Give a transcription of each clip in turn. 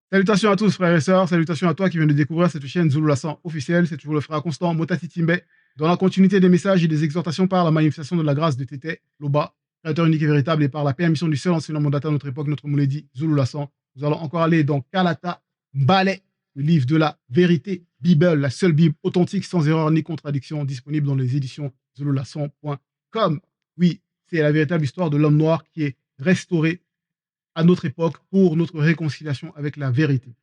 Salutations à tous, frères et sœurs. Salutations à toi qui viens de découvrir cette chaîne Zulu Lassan officielle. C'est toujours le frère constant Motati Timbe. Dans la continuité des messages et des exhortations par la manifestation de la grâce de Tété, Loba, créateur unique et véritable, et par la permission du seul enseignant mandataire de notre époque, notre Mouledi, Zulu Lassan, nous allons encore aller dans Kalata Ballet, le livre de la vérité, Bible, la seule Bible authentique, sans erreur ni contradiction, disponible dans les éditions zululassan.com. Oui, c'est la véritable histoire de l'homme noir qui est restauré à notre époque pour notre réconciliation avec la vérité.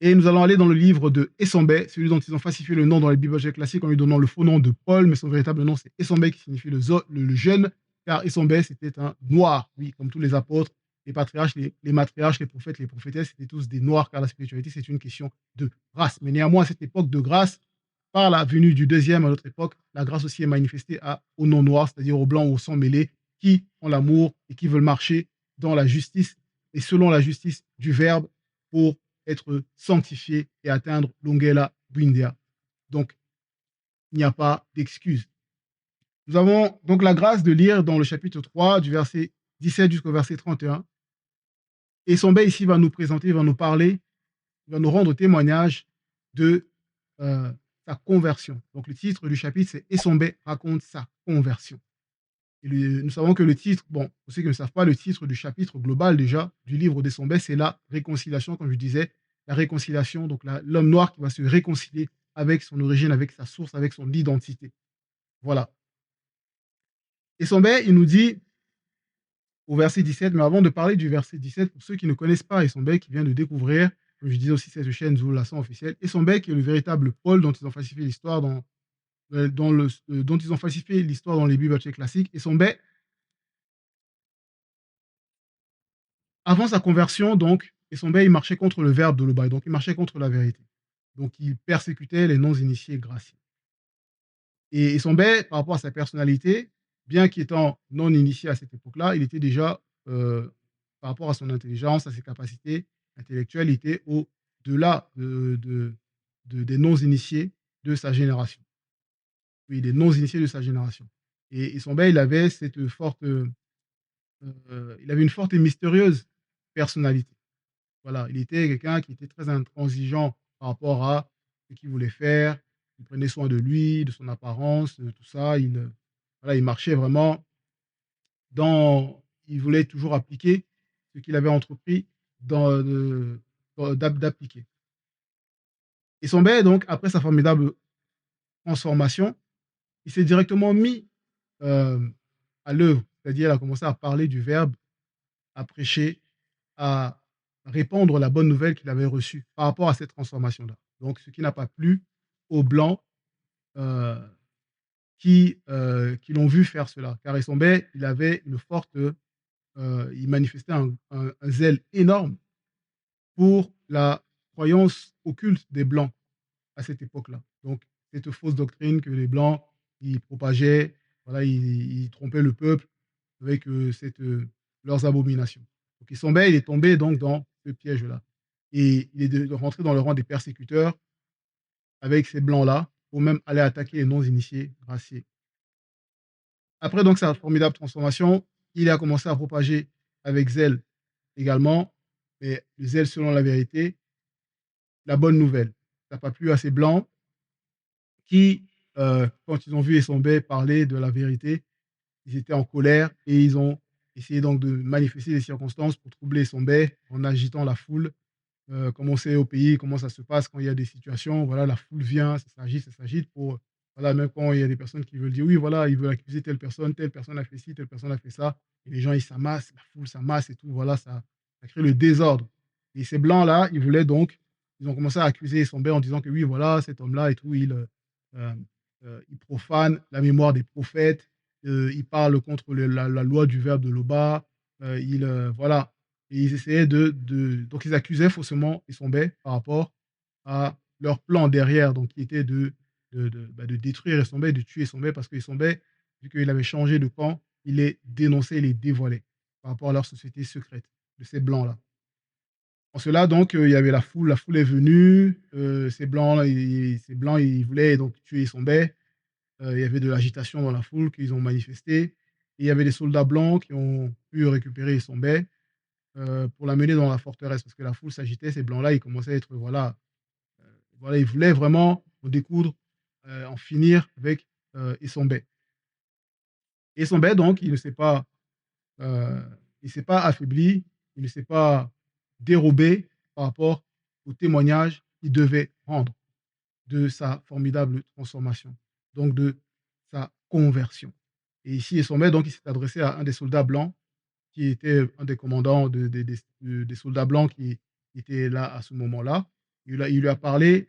Et nous allons aller dans le livre de Essambé, celui dont ils ont falsifié le nom dans les Bibles classiques en lui donnant le faux nom de Paul, mais son véritable nom c'est Essambé qui signifie le jeune, car Essambé c'était un noir, oui, comme tous les apôtres, les patriarches, les matriarches, les prophètes, les prophétesses, c'était tous des noirs, car la spiritualité c'est une question de race. Mais néanmoins, à cette époque de grâce, par la venue du deuxième à notre époque, la grâce aussi est manifestée aux non-noirs, c'est-à-dire aux blancs ou aux sang mêlés, qui ont l'amour et qui veulent marcher dans la justice et selon la justice du Verbe pour être sanctifié et atteindre l'Ongela Buindia. Donc, il n'y a pas d'excuse. Nous avons donc la grâce de lire dans le chapitre 3, du verset 17 jusqu'au verset 31. Et Sombe ici va nous présenter, va nous parler, va nous rendre témoignage de sa conversion. Donc, le titre du chapitre, c'est Essombe raconte sa conversion. Nous savons que le titre, bon, pour ceux qui ne savent pas, le titre du chapitre global déjà du livre des Sombès, c'est la réconciliation, comme je disais, la réconciliation, donc l'homme noir qui va se réconcilier avec son origine, avec sa source, avec son identité. Voilà. Et Sombé, il nous dit au verset 17, mais avant de parler du verset 17, pour ceux qui ne connaissent pas Essombé, qui vient de découvrir, comme je disais aussi, cette chaîne Zoula officielle, Essombé qui est le véritable Paul dont ils ont falsifié l'histoire dont ils ont falsifié l'histoire dans les Bibles classiques. Essombé, avant sa conversion, donc, Essombe, il marchait contre le verbe de l'Obaï, donc il marchait contre la vérité. Donc il persécutait les non-initiés graciés. Et Essombe, par rapport à sa personnalité, bien qu'étant non-initié à cette époque-là, il était déjà, par rapport à son intelligence, à ses capacités intellectuelles, il était au-delà des non-initiés de sa génération. Oui, des non-initiés de sa génération. Et Essombe, il avait une forte et mystérieuse personnalité. Voilà, il était quelqu'un qui était très intransigeant par rapport à ce qu'il voulait faire. Il prenait soin de lui, de son apparence, tout ça. Voilà, il marchait vraiment il voulait toujours appliquer ce qu'il avait entrepris d'appliquer. Et son père, donc, après sa formidable transformation, il s'est directement mis euh, à l'œuvre. C'est-à-dire, il a commencé à parler du Verbe, à prêcher, à répandre la bonne nouvelle qu'il avait reçue par rapport à cette transformation-là. Donc, ce qui n'a pas plu aux Blancs euh, qui l'ont vu faire cela. Car Essombe, il avait il manifestait un zèle énorme pour la croyance occulte des Blancs à cette époque-là. Donc, cette fausse doctrine que les Blancs, ils propageaient, voilà, ils trompaient le peuple avec leurs abominations. Donc, il est tombé donc dans ce piège-là. Et il est rentré dans le rang des persécuteurs avec ces blancs-là pour même aller attaquer les non-initiés graciés. Après donc sa formidable transformation, il a commencé à propager avec zèle également, mais le zèle selon la vérité, la bonne nouvelle. Ça n'a pas plu à ces blancs qui, quand ils ont vu Essombe parler de la vérité, ils étaient en colère et ils ont essayé donc de manifester des circonstances pour troubler Essombe en agitant la foule. Comme on sait au pays, comment ça se passe quand il y a des situations, voilà, la foule vient, ça s'agite pour, voilà, même quand il y a des personnes qui veulent dire, oui, voilà, ils veulent accuser telle personne a fait ci, telle personne a fait ça, et les gens, ils s'amassent, la foule s'amasse et tout, voilà, ça crée le désordre. Et ces blancs-là, ils ont commencé à accuser Essombe en disant que oui, voilà, cet homme-là et tout, euh, il profane la mémoire des prophètes, il parle contre la loi du verbe de l'Oba, voilà, et ils essayaient donc ils accusaient faussement Essombe par rapport à leur plan derrière, donc qui était de détruire Essombe et de tuer Essombe parce que Essombe, vu qu'il avait changé de camp, il les dénonçait, il les dévoilait par rapport à leur société secrète de ces blancs-là. En cela, donc, il y avait la foule est venue, ces blancs, ils voulaient donc tuer Essombe. Il y avait de l'agitation dans la foule qu'ils ont manifesté. Et il y avait des soldats blancs qui ont pu récupérer Essombe pour l'amener dans la forteresse, parce que la foule s'agitait, ces blancs-là, ils commençaient à être, voilà, voilà, ils voulaient vraiment en découdre, en finir avec Essombe. Essombe, donc, euh, il ne s'est pas affaibli, il ne s'est pas dérobé par rapport au témoignage qu'il devait rendre de sa formidable transformation, donc de sa conversion. Et ici, Essombe, donc, il s'est adressé à un des soldats blancs qui était un des commandants des soldats blancs qui était là à ce moment-là. Il lui a parlé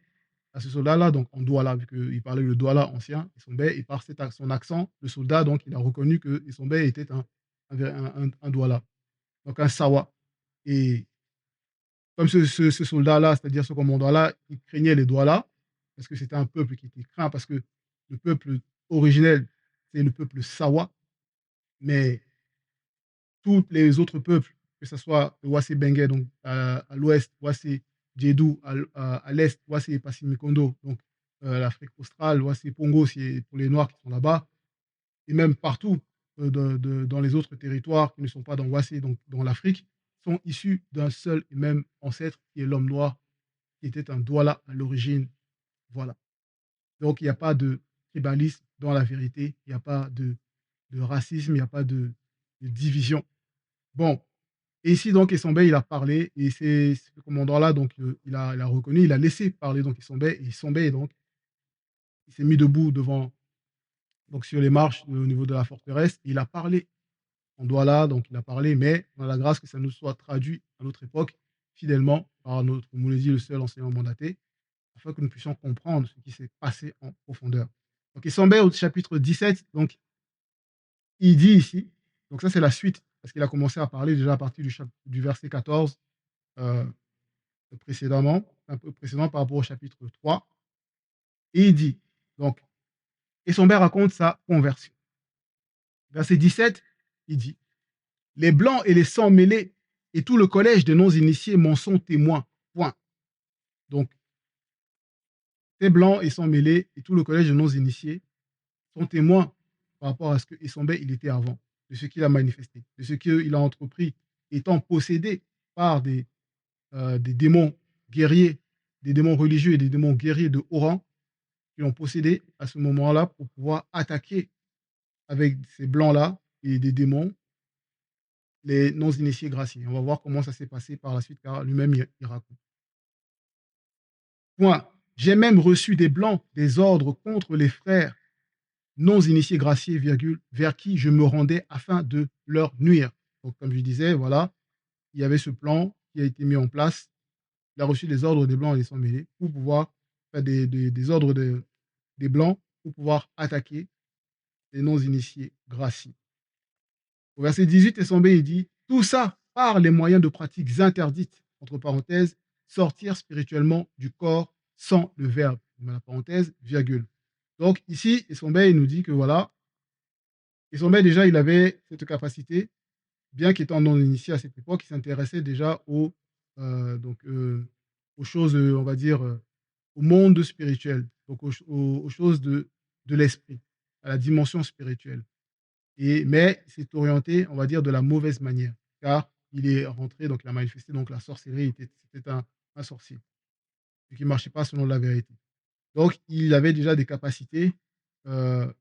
à ce soldat-là, donc en Douala, vu qu'il parlait le Douala ancien, Essombe, et par son accent, le soldat, donc, il a reconnu que Essombe était un Douala, donc un Sawa. Et comme ce soldat-là, c'est-à-dire ce commandant-là, il craignait les Douala, parce que c'était un peuple qui était craint, parce que le peuple originel, c'est le peuple Sawa, mais tous les autres peuples, que ce soit le Wassé Bengué, donc à l'ouest, Wassé Djedou, à l'est, Wassé Passimikondo, donc l'Afrique australe, Wassé Pongo, c'est pour les Noirs qui sont là-bas, et même partout dans les autres territoires qui ne sont pas dans Wassé, donc dans l'Afrique, sont issus d'un seul et même ancêtre qui est l'homme noir, qui était un Douala à l'origine. Voilà. Donc il n'y a pas de tribalisme dans la vérité, il n'y a pas de racisme, il n'y a pas de division. Bon, et ici, donc, Essombe, il a parlé, et c'est ce commandant-là, donc, il a reconnu, il a laissé parler, donc, Essombe, et Essombe, donc, il s'est mis debout devant, donc, sur les marches au niveau de la forteresse, et il a parlé en Douala, donc, il a parlé, mais on a la grâce que ça nous soit traduit à notre époque, fidèlement, par notre Mouledi, le seul enseignant mandaté, afin que nous puissions comprendre ce qui s'est passé en profondeur. Donc, Essombe, au chapitre 17, donc, il dit ici, donc, ça, c'est la suite, parce qu'il a commencé à parler déjà à partir du verset 14, euh, précédemment, un peu précédent par rapport au chapitre 3, et il dit, donc, et son père raconte sa conversion. Verset 17, il dit, les blancs et les sangs mêlés et tout le collège des non-initiés m'en sont témoins. Point. Donc, ces blancs et sangs mêlés et tout le collège des non-initiés sont témoins par rapport à ce que Essombe il était avant, de ce qu'il a manifesté, de ce qu'il a entrepris, étant possédé par des démons guerriers, des démons religieux et des démons guerriers de haut rang, qui l'ont possédé à ce moment-là pour pouvoir attaquer avec ces blancs-là et des démons les non-initiés graciés. On va voir comment ça s'est passé par la suite, car lui-même il raconte. Point. J'ai même reçu des blancs des ordres contre les frères non-initiés graciés, virgule, vers qui je me rendais afin de leur nuire. Donc, comme je disais, voilà, il y avait ce plan qui a été mis en place. Il a reçu des ordres des blancs et des sans-mêlés pour pouvoir faire des ordres des blancs pour pouvoir attaquer les non-initiés graciés. Au verset 18, Essombe, il dit, tout ça par les moyens de pratiques interdites, entre parenthèses, sortir spirituellement du corps sans le verbe, la parenthèse, virgule. Donc ici, Essombe, il nous dit que voilà, Essombe déjà, il avait cette capacité, bien qu'étant non initié à cette époque, il s'intéressait déjà donc, aux choses, on va dire, au monde spirituel, donc aux choses de l'esprit, à la dimension spirituelle. Mais il s'est orienté, on va dire, de la mauvaise manière, car il est rentré, donc il a manifesté donc la sorcellerie, c'était un sorcier, et qui ne marchait pas selon la vérité. Donc, il avait déjà des capacités euh,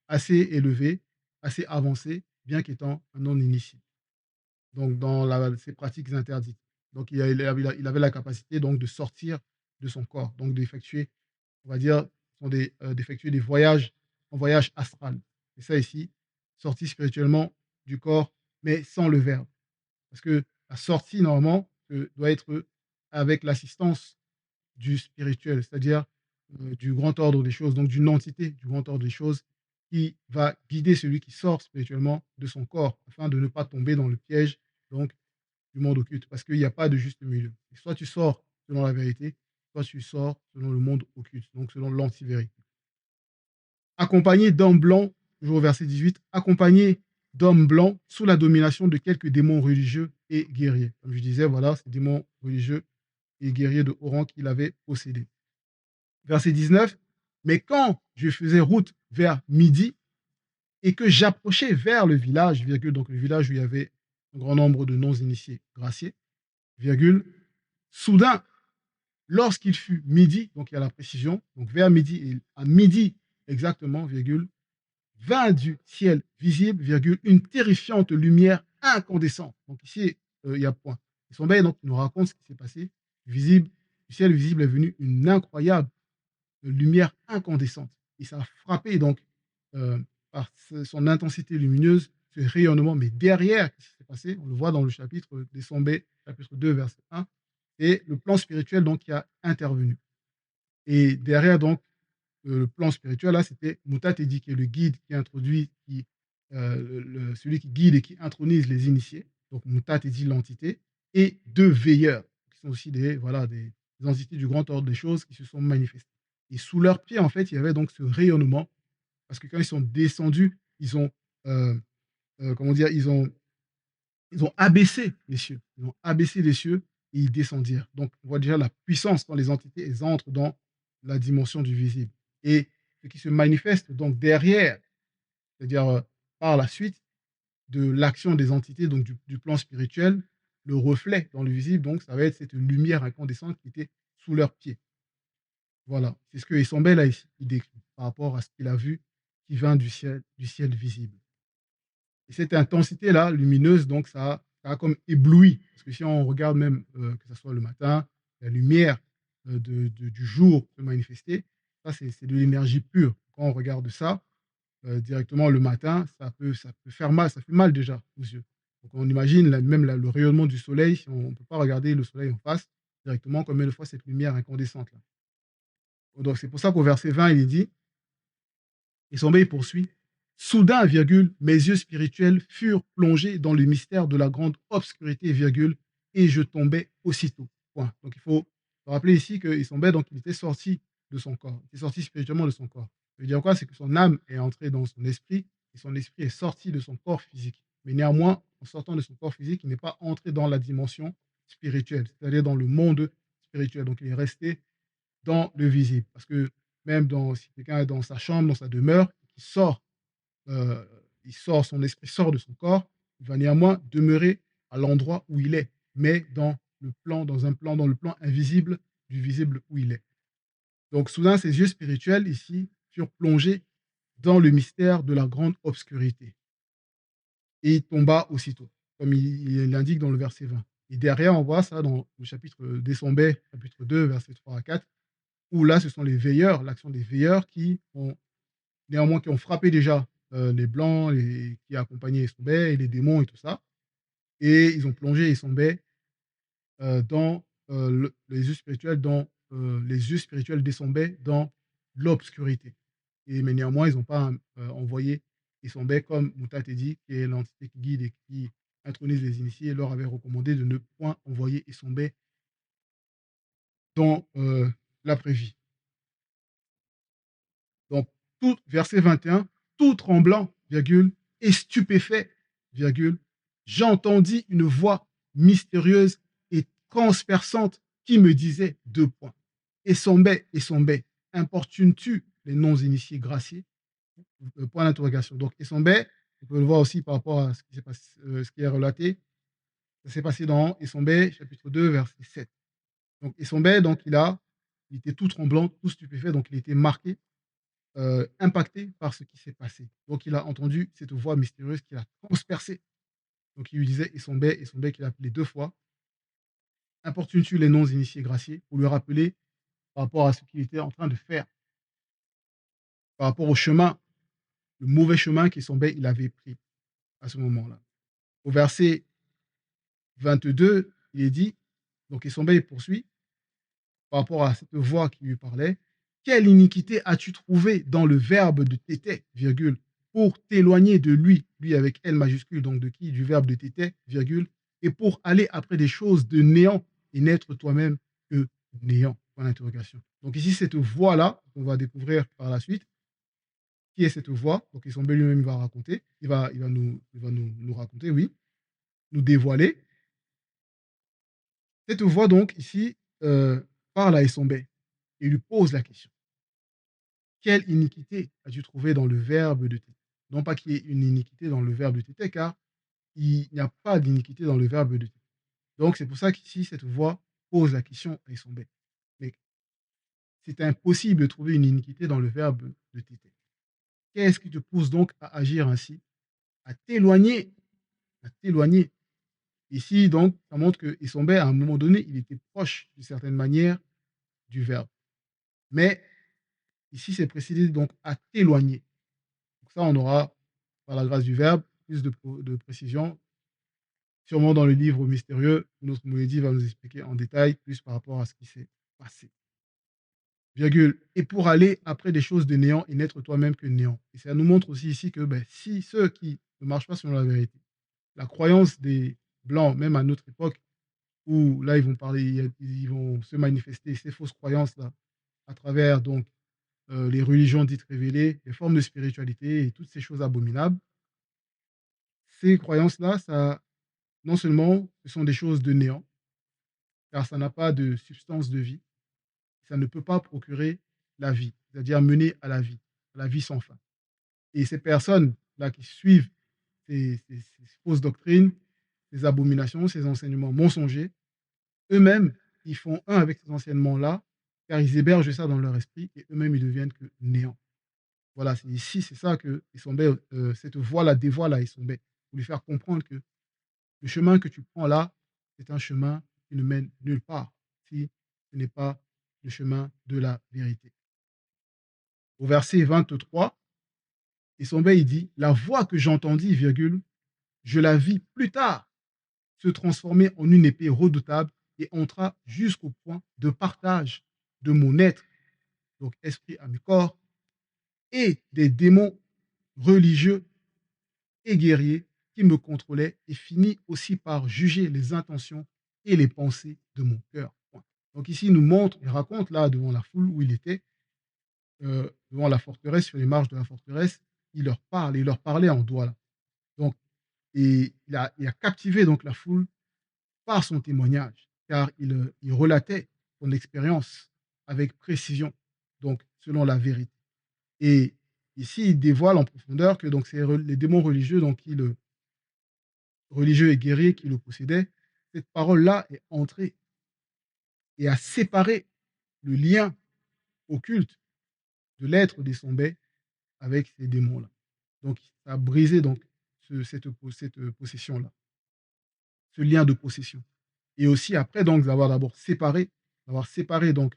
assez élevées, assez avancées, bien qu'étant un non-initié, donc dans ses pratiques interdites. Donc, il avait la capacité donc, de sortir de son corps, donc d'effectuer, on va dire, d'effectuer des voyages en voyage astral. Et ça ici, sorti spirituellement du corps, mais sans le verbe. Parce que la sortie, normalement, doit être avec l'assistance du spirituel, c'est-à-dire du grand ordre des choses, donc d'une entité du grand ordre des choses qui va guider celui qui sort spirituellement de son corps afin de ne pas tomber dans le piège donc, du monde occulte. Parce qu'il n'y a pas de juste milieu. Soit tu sors selon la vérité, soit tu sors selon le monde occulte, donc selon l'anti-vérité. Accompagné d'hommes blancs, toujours au verset 18, accompagné d'hommes blancs sous la domination de quelques démons religieux et guerriers. Comme je disais, voilà, ces démons religieux et guerriers de haut rang qu'il avait possédés. Verset 19, mais quand je faisais route vers midi et que j'approchais vers le village, virgule, donc le village où il y avait un grand nombre de non-initiés graciés, virgule, soudain, lorsqu'il fut midi, donc il y a la précision, donc vers midi, et à midi exactement, virgule, vint du ciel visible, virgule, une terrifiante lumière incandescente. Donc ici, il y a point. Et son donc, il nous raconte ce qui s'est passé. Visible, du ciel visible est venue une incroyable lumière incandescente. Et ça a frappé donc par son intensité lumineuse, ce rayonnement. Mais derrière, ce qui s'est passé, on le voit dans le chapitre des Sombés, chapitre 2, verset 1, et le plan spirituel donc qui a intervenu. Et derrière donc le plan spirituel, là, c'était Mutatedi, qui est le guide qui introduit, celui qui guide et qui intronise les initiés. Donc Mutatedi, l'entité, et deux veilleurs, qui sont aussi voilà, des entités du grand ordre des choses qui se sont manifestées. Et sous leurs pieds, en fait, il y avait donc ce rayonnement, parce que quand ils sont descendus, ils ont, comment dire, ils ont abaissé les cieux. Ils ont abaissé les cieux et ils descendirent. Donc, on voit déjà la puissance quand les entités elles entrent dans la dimension du visible. Et ce qui se manifeste donc derrière, c'est-à-dire par la suite de l'action des entités, donc du plan spirituel, le reflet dans le visible, donc ça va être cette lumière incandescente qui était sous leurs pieds. Voilà, c'est ce que Essambel a ici décrit par rapport à ce qu'il a vu qui vient du ciel visible. Et cette intensité-là, lumineuse, donc ça a comme ébloui. Parce que si on regarde même, que ce soit le matin, la lumière du jour se manifester, ça, c'est de l'énergie pure. Quand on regarde ça directement le matin, ça peut faire mal, ça fait mal déjà aux yeux. Donc on imagine même le rayonnement du soleil, si on ne peut pas regarder le soleil en face directement, combien de fois cette lumière incandescente là. Donc c'est pour ça qu'au verset 20, il est dit, et Sombé poursuit. Soudain, virgule, mes yeux spirituels furent plongés dans le mystère de la grande obscurité, virgule, et je tombais aussitôt. Point. Donc il faut se rappeler ici que Issombé, donc il était sorti de son corps, il était sorti spirituellement de son corps. Ça veut dire quoi? C'est que son âme est entrée dans son esprit et son esprit est sorti de son corps physique. Mais néanmoins, en sortant de son corps physique, il n'est pas entré dans la dimension spirituelle, c'est-à-dire dans le monde spirituel. Donc il est resté dans le visible. Parce que même si quelqu'un est dans sa chambre, dans sa demeure, euh, il sort, son esprit sort de son corps, il va néanmoins demeurer à l'endroit où il est, mais dans le plan invisible du visible où il est. Donc soudain, ses yeux spirituels ici furent plongés dans le mystère de la grande obscurité. Et il tomba aussitôt, comme il l'indique dans le verset 20. Et derrière, on voit ça dans le chapitre d'Essombé, chapitre 2, versets 3 à 4, où là, ce sont les veilleurs, l'action des veilleurs qui ont frappé déjà les blancs, qui accompagnaient Issombé et les démons et tout ça. Et ils ont plongé Issombé dans les yeux spirituels, les yeux spirituels d'Issombé dans l'obscurité. Mais néanmoins, ils n'ont pas envoyé Issombé comme Moutatedi, qui est l'entité qui guide et qui intronise les initiés, leur avait recommandé de ne point envoyer Issombé dans l'après-vie. Donc, verset 21, tout tremblant, virgule, et stupéfait, virgule, j'entendis une voix mystérieuse et transperçante qui me disait deux points. Et Essombé, importunes-tu les non-initiés graciés? Point d'interrogation. Donc, Essombé, on peut le voir aussi par rapport à ce qui est relaté. Ça s'est passé dans Essombé, chapitre 2, verset 7. Donc, Essombé, donc, il était tout tremblant, tout stupéfait, donc il était marqué impacté par ce qui s'est passé. Donc, il a entendu cette voix mystérieuse qui l'a transpercé. Donc, il lui disait et son bec qu'il a appelé deux fois. Importunes-tu les non-initiés graciés pour lui rappeler par rapport à ce qu'il était en train de faire, par rapport au chemin, le mauvais chemin qu'Essombé il avait pris à ce moment-là. Au verset 22, il est dit, donc Essombé poursuit par rapport à cette voix qui lui parlait. Quelle iniquité as-tu trouvé dans le verbe de tété, virgule, pour t'éloigner de lui, lui avec L majuscule, donc de qui? Du verbe de tété, virgule, et pour aller après des choses de néant et n'être toi-même que néant, point d'interrogation. Donc ici, cette voix-là, on va découvrir par la suite, qui est cette voix? Donc Issombé lui-même va raconter, il va nous raconter, oui, nous dévoiler. Cette voix, donc, ici, parle à Issombé et lui pose la question. Quelle iniquité as-tu trouvé dans le verbe de tété? Non pas qu'il y ait une iniquité dans le verbe de tété, car il n'y a pas d'iniquité dans le verbe de tété. Donc, c'est pour ça qu'ici, cette voix pose la question à Issombé. Mais c'est impossible de trouver une iniquité dans le verbe de tété. Qu'est-ce qui te pousse donc à agir ainsi, à t'éloigner, à t'éloigner? Ici, donc, ça montre que Issombé, à un moment donné, il était proche, d'une certaine manière, du verbe. Mais ici, c'est précisé donc à t'éloigner. Donc ça, on aura, par la grâce du verbe, plus de précision. Sûrement dans le livre mystérieux, notre Moïdi va nous expliquer en détail plus par rapport à ce qui s'est passé. Virgule. Et pour aller après des choses de néant et n'être toi-même que néant. Et ça nous montre aussi ici que ben, si ceux qui ne marchent pas selon la vérité, la croyance des Blancs, même à notre époque, où là, ils vont parler, ils vont se manifester ces fausses croyances-là à travers donc les religions dites révélées, les formes de spiritualité et toutes ces choses abominables. Ces croyances-là, ça, non seulement ce sont des choses de néant, car ça n'a pas de substance de vie, ça ne peut pas procurer la vie, c'est-à-dire mener à la vie sans fin. Et ces personnes-là qui suivent ces fausses doctrines, ces abominations, ces enseignements mensongers, eux-mêmes, ils font un avec ces enseignements-là, car ils hébergent ça dans leur esprit et eux-mêmes, ils deviennent que néant. Voilà, c'est ici, c'est ça que Issombé, cette voie-là dévoile à Issombé, pour lui faire comprendre que le chemin que tu prends là, c'est un chemin qui ne mène nulle part, si ce n'est pas le chemin de la vérité. Au verset 23, Issombé, il dit, la voix que j'entendis, virgule, je la vis plus tard se transformer en une épée redoutable et entra jusqu'au point de partage de mon être, donc esprit, âme et corps, et des démons religieux et guerriers qui me contrôlaient et finit aussi par juger les intentions et les pensées de mon cœur. Donc ici, il nous montre, il raconte là devant la foule où il était, devant la forteresse, sur les marches de la forteresse, il leur parle, et il leur parlait en doigt là. Donc, et il a captivé donc la foule par son témoignage, car il relatait son expérience avec précision, donc selon la vérité. Et ici, il dévoile en profondeur que donc c'est les démons religieux, donc religieux et guerriers qui le possédaient, cette parole-là est entrée et a séparé le lien occulte de l'être des Sombais avec ces démons-là. Donc, ça a brisé donc cette possession-là, ce lien de possession. Et aussi après donc d'avoir séparé donc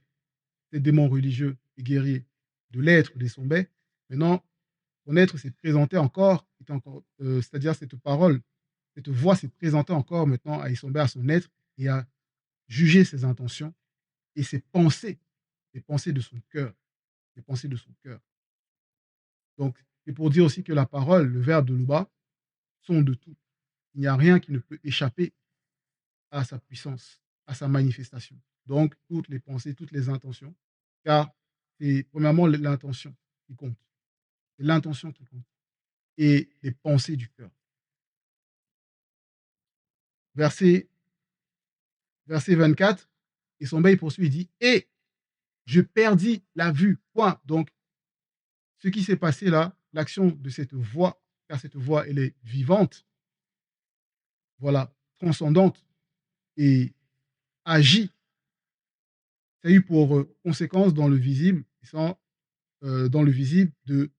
ces démons religieux et guerriers de l'être des Sombais, maintenant son être s'est présenté encore, c'est-à-dire cette parole, cette voix s'est présentée encore maintenant à Issombé, à son être, et a jugé ses intentions et ses pensées, les pensées de son cœur, les pensées de son cœur. Donc, c'est pour dire aussi que la parole, le verbe de Luba, sont de tout. Il n'y a rien qui ne peut échapper à sa puissance, à sa manifestation. Donc, toutes les pensées, toutes les intentions, car c'est premièrement l'intention qui compte. C'est l'intention qui compte. Et les pensées du cœur. Verset, verset 24, et son il poursuit, il dit, et je perdis la vue. Point. Donc, ce qui s'est passé là, l'action de cette voix, car cette voix, elle est vivante, voilà, transcendante et agit, ça a eu pour conséquence dans le visible, dans le visible, de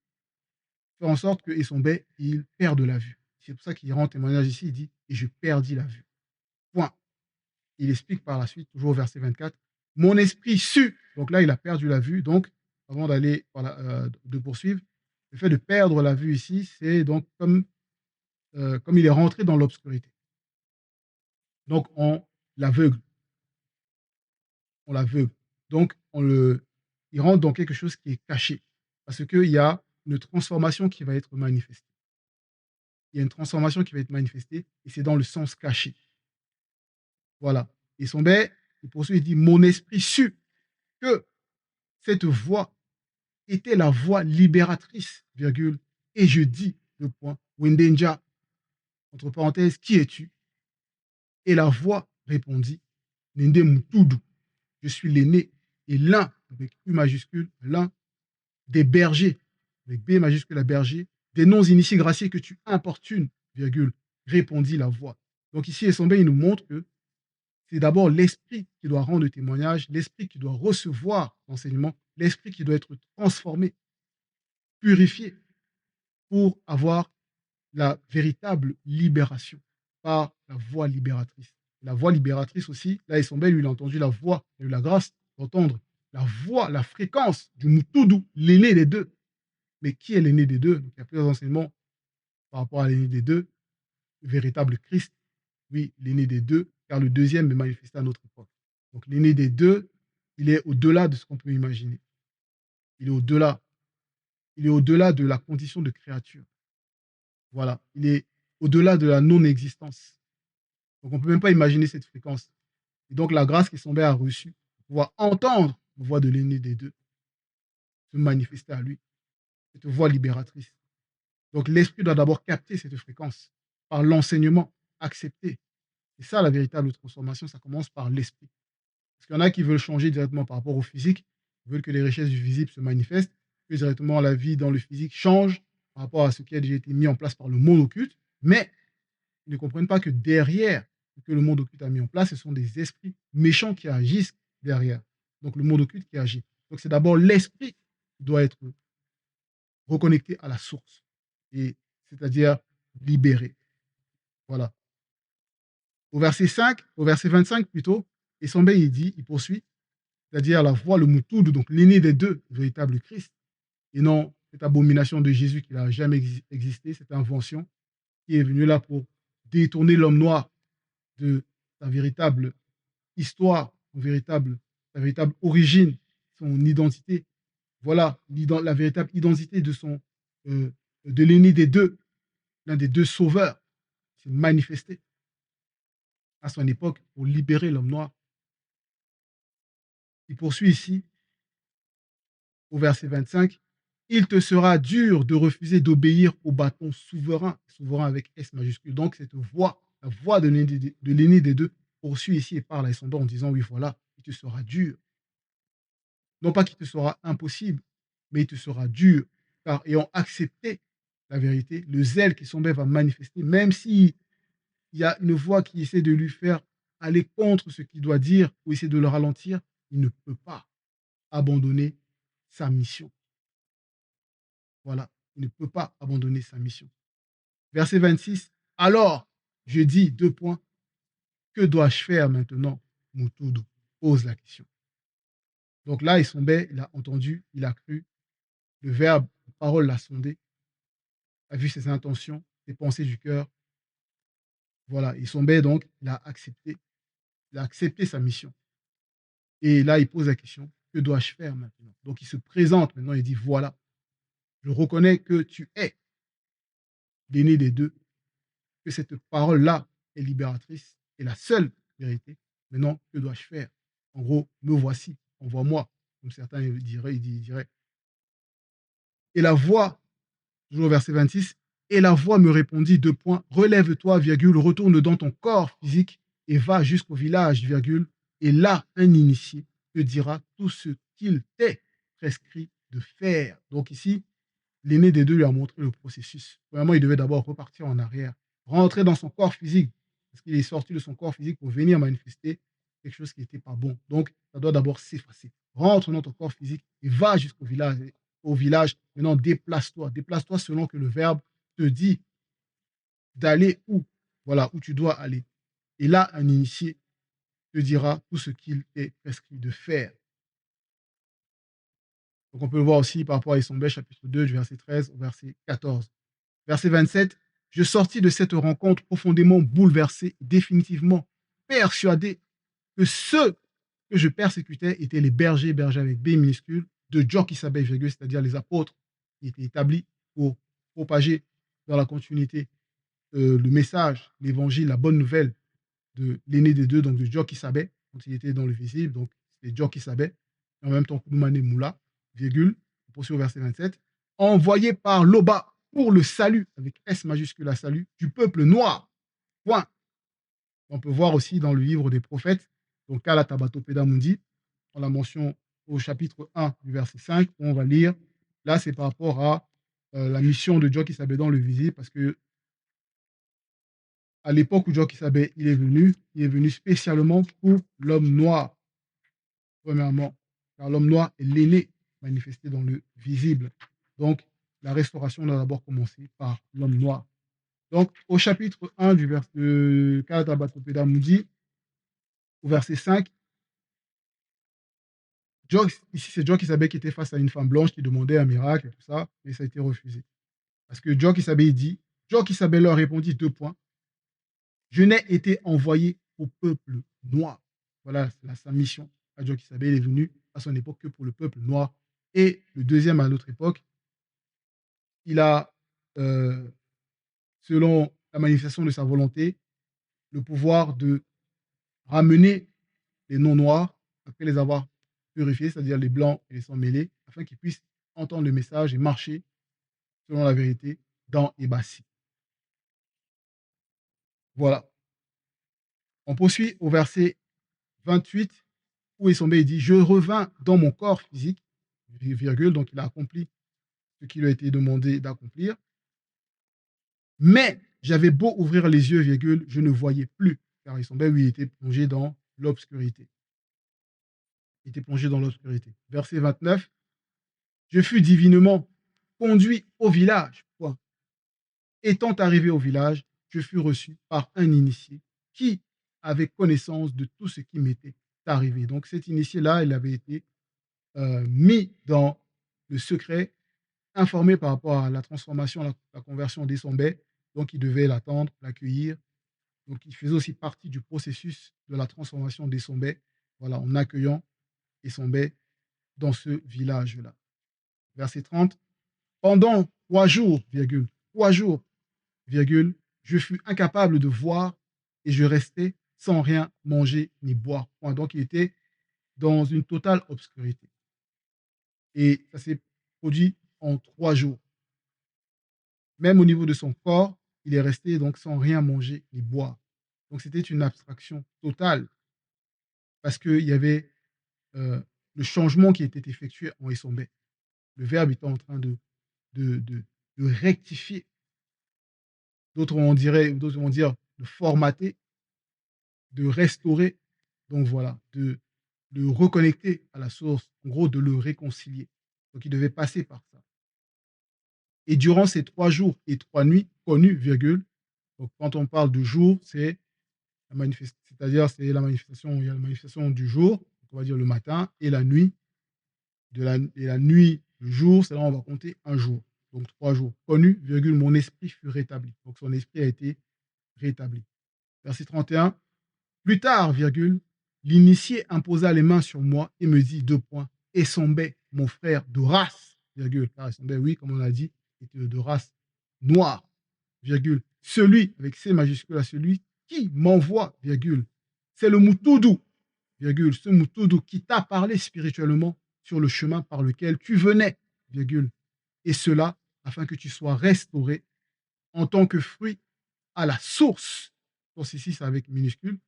faire en sorte que Essombé, il perde la vue. C'est pour ça qu'il rend témoignage ici, il dit, et je perdis la vue. Point. Il explique par la suite, toujours au verset 24, mon esprit sut. Donc là, il a perdu la vue. Donc, avant d'aller, de poursuivre, le fait de perdre la vue ici, c'est donc comme il est rentré dans l'obscurité. Donc, on l'aveugle. On l'aveugle. Donc, il rentre dans quelque chose qui est caché. Parce qu'il y a une transformation qui va être manifestée. Il y a une transformation qui va être manifestée et c'est dans le sens caché. Voilà. Et son bête, il poursuit, il dit, mon esprit sut que cette voix était la voix libératrice, virgule, et je dis, le point, Wendenja, entre parenthèses, qui es-tu? Et la voix répondit, Nende Mutudu, je suis l'aîné et l'un, avec U majuscule, l'un des bergers, avec B majuscule à berger, des noms initiés graciés que tu importunes, virgule, répondit la voix. Donc ici, Essombe, il nous montre que c'est d'abord l'esprit qui doit rendre témoignage, l'esprit qui doit recevoir l'enseignement, l'esprit qui doit être transformé, purifié pour avoir la véritable libération par la voix libératrice. La voix libératrice aussi, là, Essombe, lui, il a entendu la voix, il a eu la grâce d'entendre la voix, la fréquence du Mutudu, l'aîné des deux. Mais qui est l'aîné des deux? Donc, il y a plusieurs enseignements par rapport à l'aîné des deux, le véritable Christ. Oui, l'aîné des deux, car le deuxième est manifesté à notre époque. Donc l'aîné des deux, il est au-delà de ce qu'on peut imaginer. Il est au-delà. Il est au-delà de la condition de créature. Voilà. Il est au-delà de la non-existence. Donc on ne peut même pas imaginer cette fréquence. Et donc la grâce qu'Essombe a reçue, pour pouvoir entendre la voix de l'aîné des deux se manifester à lui, cette voix libératrice. Donc l'esprit doit d'abord capter cette fréquence par l'enseignement, accepter. C'est ça la véritable transformation, ça commence par l'esprit. Parce qu'il y en a qui veulent changer directement par rapport au physique, ils veulent que les richesses du visible se manifestent, que directement la vie dans le physique change par rapport à ce qui a déjà été mis en place par le monde occulte, mais ils ne comprennent pas que derrière ce que le monde occulte a mis en place, ce sont des esprits méchants qui agissent derrière. Donc le monde occulte qui agit. Donc c'est d'abord l'esprit qui doit être reconnecté à la source, et c'est-à-dire libéré. Voilà. Au verset 5, au verset 25 plutôt, Essombe, il dit, il poursuit, c'est-à-dire la voix, le Mutudu, donc l'aîné des deux, le véritable Christ, et non cette abomination de Jésus qui n'a jamais existé, cette invention qui est venue là pour détourner l'homme noir de sa véritable histoire, sa véritable origine, son identité. Voilà la véritable identité de l'aîné des deux, l'un des deux sauveurs, s'est manifesté à son époque pour libérer l'homme noir. Il poursuit ici au verset 25, il te sera dur de refuser d'obéir au bâton souverain, souverain avec S majuscule. Donc cette voix, la voix de l'aîné des deux, poursuit ici et parle à son en disant, oui, voilà, il te sera dur. Non pas qu'il te sera impossible, mais il te sera dur, car ayant accepté la vérité, le zèle qui son va manifester, même s'il y a une voix qui essaie de lui faire aller contre ce qu'il doit dire ou essayer de le ralentir, il ne peut pas abandonner sa mission. Voilà, il ne peut pas abandonner sa mission. Verset 26, alors, je dis, deux points, que dois-je faire maintenant, Mutudu pose la question. Donc là, Essombe, il a entendu, il a cru, le verbe, la parole l'a sondé, a vu ses intentions, ses pensées du cœur. Voilà, Essombe, donc, il a accepté sa mission. Et là, il pose la question, que dois-je faire maintenant? Donc, il se présente maintenant, il dit, voilà, je reconnais que tu es l'aîné des deux, que cette parole-là est libératrice, est la seule vérité. Maintenant, que dois-je faire? En gros, me voici, envoie-moi, comme certains diraient. Et la voix, toujours au verset 26, et la voix me répondit, deux points, relève-toi, virgule, retourne dans ton corps physique et va jusqu'au village, virgule, et là, un initié te dira tout ce qu'il t'est prescrit de faire. Donc ici, l'aîné des deux lui a montré le processus. Premièrement, il devait d'abord repartir en arrière, rentrer dans son corps physique, parce qu'il est sorti de son corps physique pour venir manifester quelque chose qui n'était pas bon. Donc, ça doit d'abord s'effacer. Rentre dans ton corps physique et va jusqu'au village. Au village, maintenant, déplace-toi. Déplace-toi selon que le verbe te dit d'aller où, voilà, où tu dois aller. Et là, un initié te dira tout ce qu'il est prescrit de faire. Donc, on peut le voir aussi par rapport à Essombe, chapitre 2, du verset 13 au verset 14. Verset 27, je sortis de cette rencontre profondément bouleversé, définitivement persuadé que ceux que je persécutais étaient les bergers avec B minuscule, de Djokisabé, c'est-à-dire les apôtres qui étaient établis pour propager dans la continuité le message, l'évangile, la bonne nouvelle de l'aîné des deux, donc de Djokisabé, quand il était dans le visible, donc c'était Djokisabé, et en même temps Kounoumane Moula, virgule, on poursuit au verset 27, envoyé par Loba pour le salut, avec S majuscule à salut, du peuple noir. Point. On peut voir aussi dans le livre des prophètes, donc Kala Tabato Pedamundi, on la mention au chapitre 1 du verset 5, où on va lire, là c'est par rapport à la mission de Dieu qui s'appelle dans le visible, parce que à l'époque où Joe Kisabé il est venu spécialement pour l'homme noir, premièrement, car l'homme noir est l'aîné manifesté dans le visible. Donc, la restauration doit d'abord commencer par l'homme noir. Donc, au chapitre 1 du verset de Kalatabakopeda Moudi, au verset 5, ici c'est Joe Kisabé qui était face à une femme blanche qui demandait un miracle, tout ça, et ça a été refusé. Parce que Joe Kisabé dit, Joe Kisabé leur répondit deux points. Je n'ai été envoyé au peuple noir. Voilà sa mission. Adjo Kisabé est venu à son époque que pour le peuple noir. Et le deuxième à notre époque, il a, euh, selon la manifestation de sa volonté, le pouvoir de ramener les non-noirs après les avoir purifiés, c'est-à-dire les blancs et les sans-mêlés, afin qu'ils puissent entendre le message et marcher selon la vérité dans Ebassi. Voilà. On poursuit au verset 28 où Essombe dit, je revins dans mon corps physique, virgule, donc il a accompli ce qui lui a été demandé d'accomplir, mais j'avais beau ouvrir les yeux, virgule, je ne voyais plus, car Essombe, lui, était plongé dans l'obscurité. Il était plongé dans l'obscurité. Verset 29, je fus divinement conduit au village. Point. Étant arrivé au village, je fus reçu par un initié qui avait connaissance de tout ce qui m'était arrivé. Donc cet initié-là, il avait été mis dans le secret, informé par rapport à la transformation, la conversion d'Essombé. Donc, il devait l'attendre, l'accueillir. Donc, il faisait aussi partie du processus de la transformation d'Essombé, voilà, en accueillant Essombé dans ce village-là. Verset 30. Pendant 3 jours, virgule, 3 jours, virgule, je fus incapable de voir et je restais sans rien manger ni boire. Point. Donc, il était dans une totale obscurité. Et ça s'est produit en 3 jours. Même au niveau de son corps, il est resté donc sans rien manger ni boire. Donc c'était une abstraction totale parce qu'il y avait le changement qui était effectué en Essombé. Le verbe était en train de, de, de rectifier, d'autres vont dire de formater, de restaurer, donc voilà, de reconnecter à la source, en gros de le réconcilier. Donc il devait passer par ça. Et durant ces 3 jours et 3 nuits connus, virgule, donc quand on parle de jour, c'est-à-dire c'est la manifestation, il y a la manifestation du jour, on va dire le matin, et la nuit, et la nuit, le jour, c'est là où on va compter un jour. Donc 3 jours. Connu, virgule, mon esprit fut rétabli. Donc son esprit a été rétabli. Verset 31. Plus tard, virgule, l'initié imposa les mains sur moi et me dit deux points. Essombé, mon frère de race, virgule, car Essombé, oui, comme on a dit, était de race noire, virgule. Celui, avec C majuscule à celui qui m'envoie, virgule. C'est le Moutoudou, virgule, ce Moutoudou qui t'a parlé spirituellement sur le chemin par lequel tu venais, virgule. Et cela afin que tu sois restauré en tant que fruit à la source. Donc ici, c'est avec minuscule,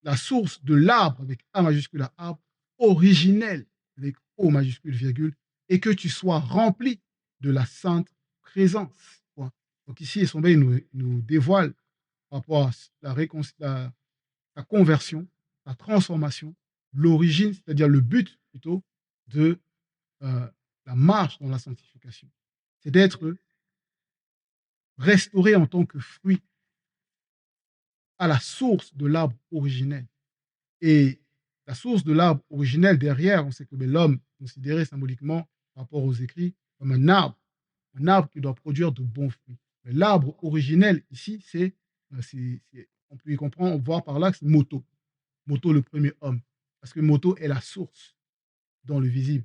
la source de l'arbre avec A majuscule à arbre, originel avec O majuscule virgule, et que tu sois rempli de la sainte présence. Point. Donc ici, Essombé nous dévoile par rapport à la conversion, la transformation, l'origine, c'est-à-dire le but plutôt de la marche dans la sanctification. C'est d'être restauré en tant que fruit à la source de l'arbre originel. Et la source de l'arbre originel derrière, on sait que l'homme est considéré symboliquement par rapport aux écrits comme un arbre qui doit produire de bons fruits. Mais l'arbre originel ici, on peut y comprendre, voir par là que c'est Moto. Moto, le premier homme. Parce que Moto est la source dans le visible,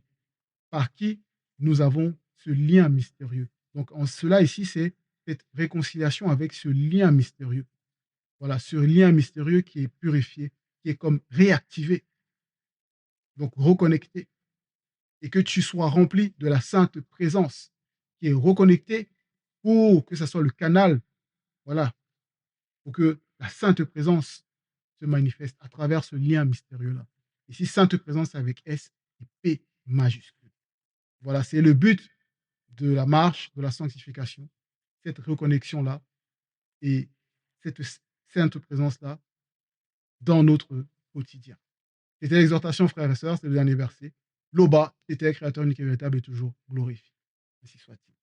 par qui nous avons ce lien mystérieux. Donc, en cela ici, c'est cette réconciliation avec ce lien mystérieux. Voilà, ce lien mystérieux qui est purifié, qui est comme réactivé, donc reconnecté, et que tu sois rempli de la sainte présence, qui est reconnecté pour que ce soit le canal, voilà, pour que la sainte présence se manifeste à travers ce lien mystérieux-là. Ici, sainte présence avec S et P majuscule. Voilà, c'est le but de la marche, de la sanctification, cette reconnexion-là et sainte présence-là dans notre quotidien. C'était l'exhortation, frères et sœurs, c'est le dernier verset. Loba, était créateur unique et véritable et toujours glorifié. Ainsi soit-il.